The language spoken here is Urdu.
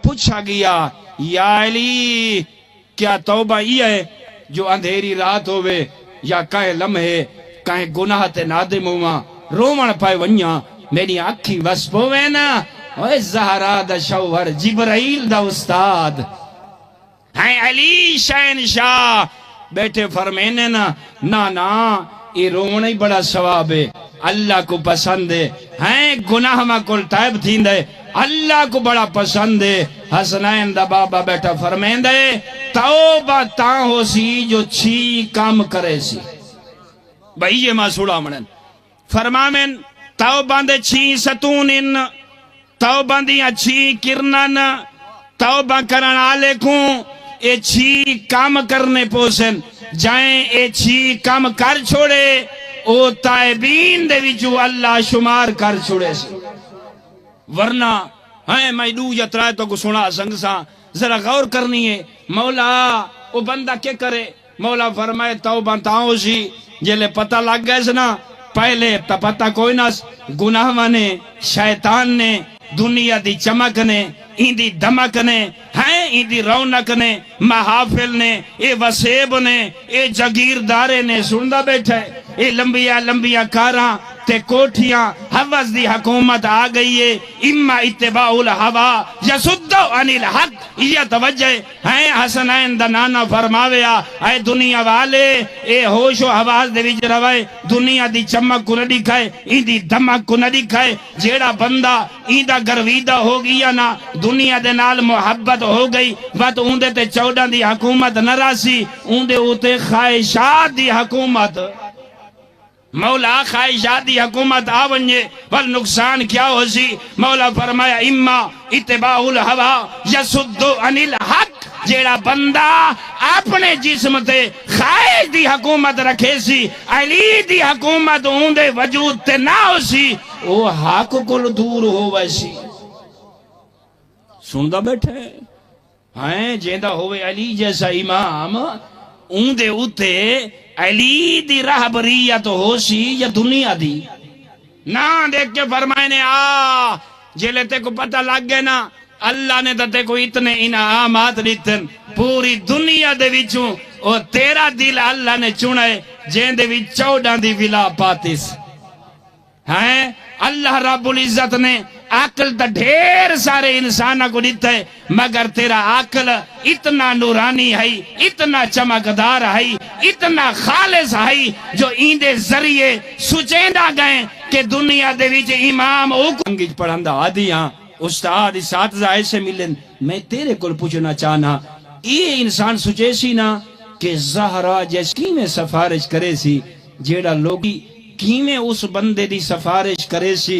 پوچھا گیا یا علی کیا توبہ یہ ہے جو اندھیری رات ہوئے یا کہیں لمحے کہیں گناہ تے نادم ہوا رومن پائے ونیا میری اکھی وس پوے نا اوے زہرا دا شوہر جبرائیل دا استاد ہیں علی شہنشاہ بیٹھے فرمینے نا یہ رومن ہی بڑا ثواب ہے اللہ کو پسند ہے ہیں گناہ میں کل تائب تھین دے اللہ کو بڑا پسند ہے حسنین دا بابا بیٹھا فرمین دے توبہ تاں ہو سی جو چھی کام کرے سی بھئی یہ ماسوڑا منن فرمامن توبہ دے چھی ستونن توبہ دیا چھی کرنن توبہ کرن آلے کوں اے چھی کام کرنے پوسن جائیں اے چھی کام کر چھوڑے او تائبین دے وچو اللہ شمار کر چھوڑے سے ورنہ ہاں میں دو یا ترائے تو کو سنا سنگ سا ذرا غور کرنی ہے مولا او بندہ کیا کرے مولا فرمائے توبہ تاؤں سی جلے پتہ لگ گئے سنا پہلے تا پتہ کوئی نہ گناہ نے شیطان نے دنیا دی چمک نے این دی دمک نے ہیں این دی رونق نے محافل نے اے وسیب نے اے جگیردارے نے سندہ بیٹھے اے لمبیاں کاراں تے کوٹھیاں حوث دی حکومت آ گئی ہے اما اتباع الہوا یسدو عن الحق یہ توجہ ہیں حسنین دا نانا فرماویا اے دنیا والے اے ہوش و حواس دے وچ روائے دنیا دی چمک کو نہ دکھائے این دی دمک کو نہ دکھائے جیڑا بندہ این دا گرویدہ ہو گیا نا دنیا دے نال محبت ہو گئی وقت اوندے تے 14 دی حکومت نہ راسی اوندے اوتے خواہشات دی حکومت مولا خواہشات دی حکومت آونجے ول نقصان کیا ہو سی مولا فرمایا اما اتباع الہوا یسدو عن الحق جیڑا بندہ اپنے جسم تے خواہش دی حکومت رکھے سی علی دی حکومت اوندے وجود تے نہ ہو سی او حق کل دور ہو ویسی سندہ بیٹھے ہیں جیندہ ہوئے علی جیسا امام اوندے اوتے علی دی رہبریت ہو سی یا دنیا دی نا دیکھ کے فرمائنے جلے تے کو پتہ لگ گئے نا اللہ نے تے کو اتنے انعامات دیتن پوری دنیا دے وچوں اور تیرا دل اللہ نے چنے جین دے وچ 14 دی ولا پاتس ہیں اللہ رب العزت نے عقل تا ڈھیر سارے انسانہ کو دیتا ہے مگر تیرا عقل اتنا نورانی ہے اتنا چمکدار ہے اتنا خالص ہے جو این دے ذریعے سچیندہ گئے کہ دنیا دے ویچے امام انگیج پڑھندہ آدیاں استاد اساتذہ ایسے ملن میں تیرے کل پوچھنا چاہنا یہ انسان سچے سی نا کہ زہرہ جیس کی میں سفارش کرے سی جیڑا لوگی کیمیں اس بندے دی سفارش کرے سی